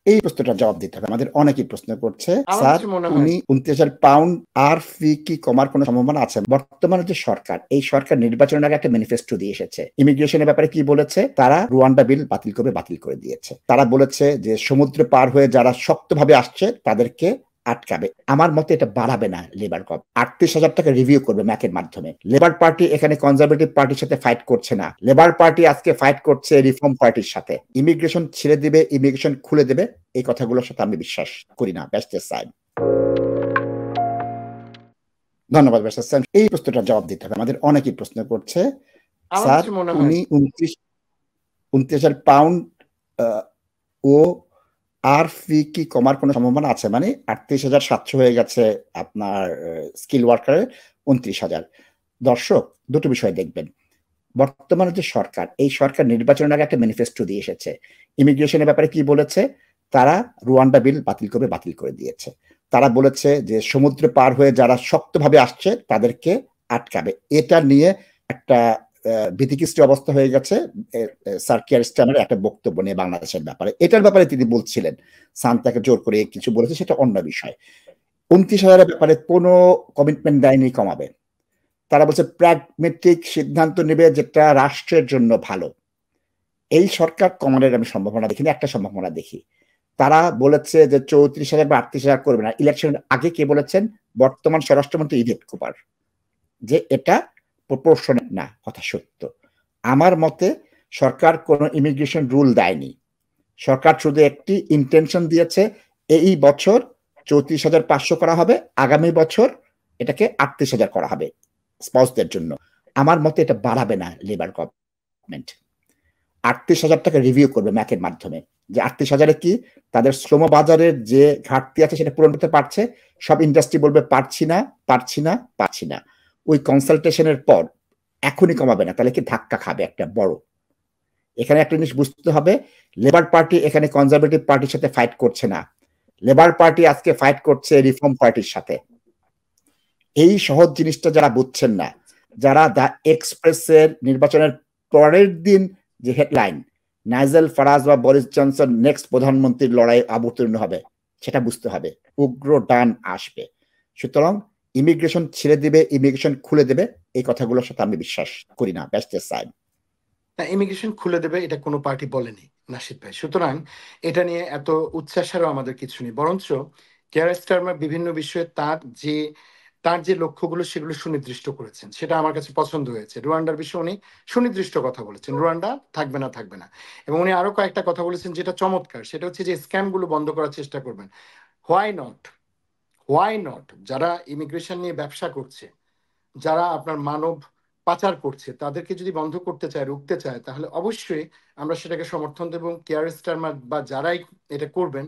এই প্রশ্নটার জবাব দিতে হবে। আমাদের অনেকেই প্রশ্ন করছে, আমার স্যার কাছে মনে হয় উনি ২৯,০০০ পাউন্ড আর ফি কি কমার কোনো সম্ভাবনা আছে? বর্তমানে যে সরকার, এই সরকার নির্বাচনের আগে একটা ম্যানিফেস্টো দিয়ে এসেছে। ইমিগ্রেশনের ব্যাপারে কি বলেছে? তারা রুয়ান্ডা বিল বাতিল করে দিয়েছে। তারা বলেছে যে সমুদ্র পার হয়ে যারা শক্তভাবে আসছে তাদেরকে আটকাবে। আমার মতে এটা বাড়াবে না লেবার গভ। ৩৮,০০০ টাকা রিভিউ করবে ম্যাকের মাধ্যমে। লেবার পার্টি এখানে কনজারভেটিভ পার্টির সাথে ফাইট করছে না। লেবার পার্টি আজকে ফাইট করছে রিফর্ম পার্টির সাথে। ইমিগ্রেশন ছেড়ে দিবে, ইমিগ্রেশন খুলে দেবে, এই কথাগুলোর সাথে আমি বিশ্বাস করি না। ব্যাস্টের সাইড। ধন্যবাদ ব্যাস্টার সাহেব। এই প্রশ্নটার জবাব দিতে হবে। আমাদের অনেকেই প্রশ্ন করছে, আমার স্যার কাছে মনে হয় উনি ২৯,০০০ পাউন্ড ও আর ফি কি কমার কোনো সম্ভাবনা আছে? মানে ৩৮,৭০০ হয়ে গেছে আপনার স্কিল ওয়ার্কারের ২৯,০০০। দর্শক দুটো বিষয় দেখবেন। বর্তমানে যে সরকার, এই সরকার নির্বাচনের আগে একটা ম্যানিফেস্টো দিয়ে এসেছে। ইমিগ্রেশনের ব্যাপারে কি বলেছে? তারা রুয়ান্ডা বিল বাতিল করে দিয়েছে। তারা বলেছে যে সমুদ্র পার হয়ে যারা শক্তভাবে আসছে তাদেরকে আটকাবে। এটা নিয়ে একটা ভীতিকৃষ্ট অবস্থা হয়ে গেছে স্যার কিয়ার স্টারমারের একটা বক্তব্য নিয়ে বাংলাদেশের ব্যাপারে। এটার ব্যাপারে তিনি বলছিলেন, সান তাকে জোর করে কিছু বলেছে, সেটা অন্য বিষয়। ২৯,০০০ ব্যাপারে কোনো কমিটমেন্ট দেয়নি কমাবে। তারা বলছে প্র্যাগমেটিক সিদ্ধান্ত নেবে যেটা রাষ্ট্রের জন্য ভালো। এই সরকার কমানোর আমি সম্ভাবনা দেখি না, একটা সম্ভাবনা দেখি। তারা বলেছে যে ৩৪,০০০ বা ৩৮,০০০ করবে না। ইলেকশনের আগে কে বলেছেন? বর্তমান স্বরাষ্ট্রমন্ত্রী ইভেট কুপার, যে এটা প্রপোর্শনেট না। কথা সত্য। আমার মতে সরকার কোনো ইমিগ্রেশন রুল দেয়নি। সরকার শুধু একটি ইন্টেনশন দিয়েছে, এই বছর ৩৪,৫০০ করা হবে, আগামী বছর এটাকে ৩৮,০০০ করা হবে স্পাউসদের জন্য। আমার মতে এটা বাড়াবে না লেবার গভর্নমেন্ট। ৩৮,০০০ টাকা রিভিউ করবে ম্যাকের মাধ্যমে, যে ৩৮,০০০ কি তাদের শ্রম বাজারের যে ঘাটতি আছে সেটা পূরণ করতে পারছে। সব ইন্ডাস্ট্রি বলবে পারছি না, পারছি না, পারছি না। ওই কনসালটেশনের পর এখনই কমাবে না, তাহলে কি ধাক্কা খাবে একটা বড়। এখানে একটা জিনিস বুঝতে হবে, লেবার পার্টি এখানে কনজারভেটিভ পার্টির সাথে ফাইট করছে না। লেবার পার্টি আজকে ফাইট করছে রিফর্ম পার্টির সাথে। এই সহজ জিনিসটা যারা বুঝছেন না, যারা দ্য এক্সপ্রেসের নির্বাচনের পরের দিন যে হেডলাইন নাইজেল ফারাজ বা বরিস জনসন নেক্সট প্রধানমন্ত্রীর লড়াই অবতীর্ণ হবে, সেটা বুঝতে হবে। উগ্র ডান আসবে। সুতরাং ইমিগ্রেশন ছেড়ে দিবে, ইমিগ্রেশন খুলে দেবে, এই কথাগুলোর সাথে আমি বিশ্বাস করি না। ব্যাস্টের সাইড। ইমিগ্রেশন খুলে দেবে এটা কোনো পার্টি বলেনি নাসিদ ভাই, সুতরাং এটা নিয়ে এত উচ্ছ্বাসেরও আমাদের কিছু নেই। বরঞ্চ কেয়ার স্টারমার বিভিন্ন বিষয়ে তার যে লক্ষ্যগুলো সেগুলো সুনির্দিষ্ট করেছেন, সেটা আমার কাছে পছন্দ হয়েছে। রুয়ান্ডার বিষয়ে উনি সুনির্দিষ্ট কথা বলেছেন, রুয়ান্ডা থাকবে না থাকবে না। এবং উনি আরো কয়েকটা কথা বলেছেন যেটা চমৎকার, সেটা হচ্ছে যে স্ক্যামগুলো বন্ধ করার চেষ্টা করবেন। হোয়াই নট যারা ইমিগ্রেশন নিয়ে ব্যবসা করছে, যারা আপনার মানব পাচার করছে, তাদেরকে যদি বন্ধ করতে চায়, রুখতে চায়, তাহলে অবশ্যই আমরা সেটাকে সমর্থন দেব। এবং কেয়ার স্টারমার বা যারাই এটা করবেন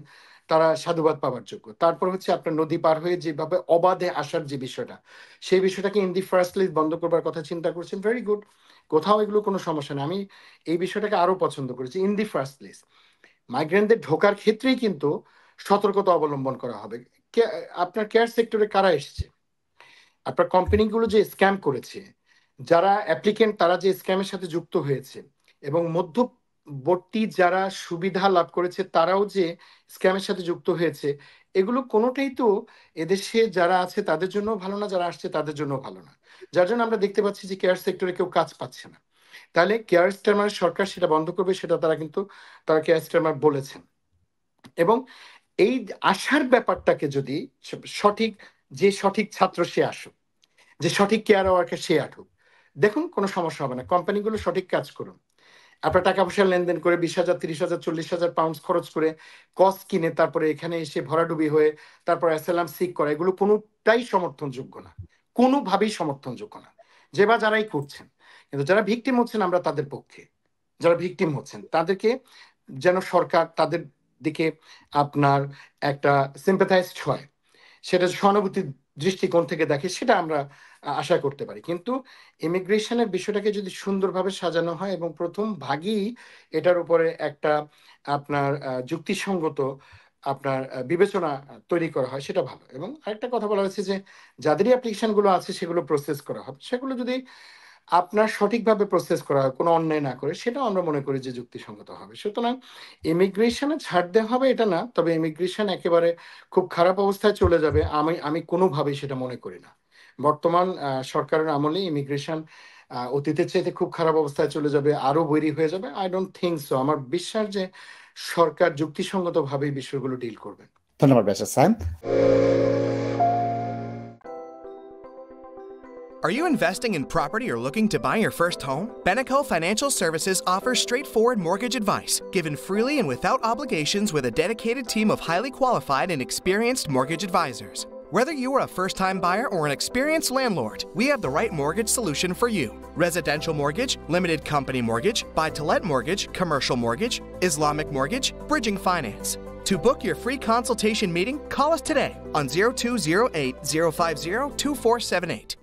তারা সাধুবাদ পাওয়ার যোগ্য। তারপর হচ্ছে আপনার নদী পার হয়ে যেভাবে অবাধে আসার যে বিষয়টা, সেই বিষয়টাকে ইন দি ফার্স্ট লিস্ট বন্ধ করবার কথা চিন্তা করছেন, ভেরি গুড। কোথাও এগুলো কোনো সমস্যা নেই। আমি এই বিষয়টাকে আরো পছন্দ করেছি, ইন দি ফার্স্ট লিস্ট মাইগ্রেন্টদের ঢোকার ক্ষেত্রেই কিন্তু সতর্কতা অবলম্বন করা হবে। আপনার কেয়ার সেক্টরে কারা এসছে, আপনার কোম্পানিগুলো যে স্ক্যাম করেছে, যারা অ্যাপ্লিকেন্ট তারা যে স্ক্যামের সাথে যুক্ত হয়েছে, এবং মধ্যবর্তী যারা সুবিধা লাভ করেছে তারাও যে স্ক্যামের সাথে যুক্ত হয়েছে, এগুলো কোনোটাই তো এদেশে যারা আছে তাদের জন্য ভালো না, যারা আসছে তাদের জন্য ভালো না। যার জন্য আমরা দেখতে পাচ্ছি যে কেয়ার সেক্টরে কেউ কাজ পাচ্ছে না। তাহলে কেয়ার স্টারমার সরকার সেটা বন্ধ করবে, সেটা তারা কেয়ার স্টারমার বলেছেন। এবং এই আসার ব্যাপারটাকে যদি সঠিক ছাত্র সে আসুক, যে সঠিক কেয়ার ওয়ার্কার সে আঠুক, দেখুন কোনো সমস্যা হবে না। কোম্পানিগুলো সঠিক কাজ করুন। আপনার টাকা পয়সা লেনদেন করে 20,000, 30,000, 40,000 পাউন্ড খরচ করে কস কিনে তারপরে এখানে এসে ভরাডুবি হয়ে তারপর অ্যাসাইলাম সিক করা, এগুলো কোনোটাই সমর্থনযোগ্য না, কোনোভাবেই সমর্থনযোগ্য না, যে বা যারাই করছেন। কিন্তু যারা ভিকটিম হচ্ছেন আমরা তাদের পক্ষে, যারা ভিকটিম হচ্ছেন তাদেরকে যেন সরকার তাদের দিকে আপনার একটা সিম্পাথাইজড হয়, সেটা সহানুভূতির দৃষ্টিকোণ থেকে দেখে, সেটা আমরা আশা করতে পারি। কিন্তু ইমিগ্রেশনের বিষয়টাকে যদি সুন্দরভাবে সাজানো হয় এবং প্রথম ভাগই এটার উপরে একটা আপনার যুক্তিসঙ্গত আপনার বিবেচনা তৈরি করা হয়, সেটা ভালো। এবং আরেকটা কথা বলা হয়েছে যে যাদেরই অ্যাপ্লিকেশনগুলো আছে সেগুলো প্রসেস করা হবে, সেগুলো যদি আপনার সঠিকভাবে প্রসেস করা হয়, কোনো অন্যায় না করে, সেটাও আমরা মনে করি যে যুক্তিসঙ্গত হবে। সুতরাং ইমিগ্রেশনে ছাড় দেওয়া হবে এটা না, তবে ইমিগ্রেশন একেবারে খুব খারাপ অবস্থায় চলে যাবে আমি কোনোভাবেই সেটা মনে করি না। বর্তমান সরকারের আমলে ইমিগ্রেশন অতীতের চাইতে খুব খারাপ অবস্থায় চলে যাবে, আরো বৈরী হয়ে যাবে। I don't think so. আমার বিশ্বাস যে সরকার যুক্তিসঙ্গতভাবে এই বিষয়গুলো ডিল করবে। ধন্যবাদ barrister Sayem. Are you investing in property or looking to buy your first home? Beneco Financial Services offers straightforward mortgage advice, given freely and without obligations with a dedicated team of highly qualified and experienced mortgage advisors. Whether you are a first-time buyer or an experienced landlord, we have the right mortgage solution for you. Residential mortgage, limited company mortgage, buy-to-let mortgage, commercial mortgage, Islamic mortgage, bridging finance. To book your free consultation meeting, call us today on 0208 050 2478.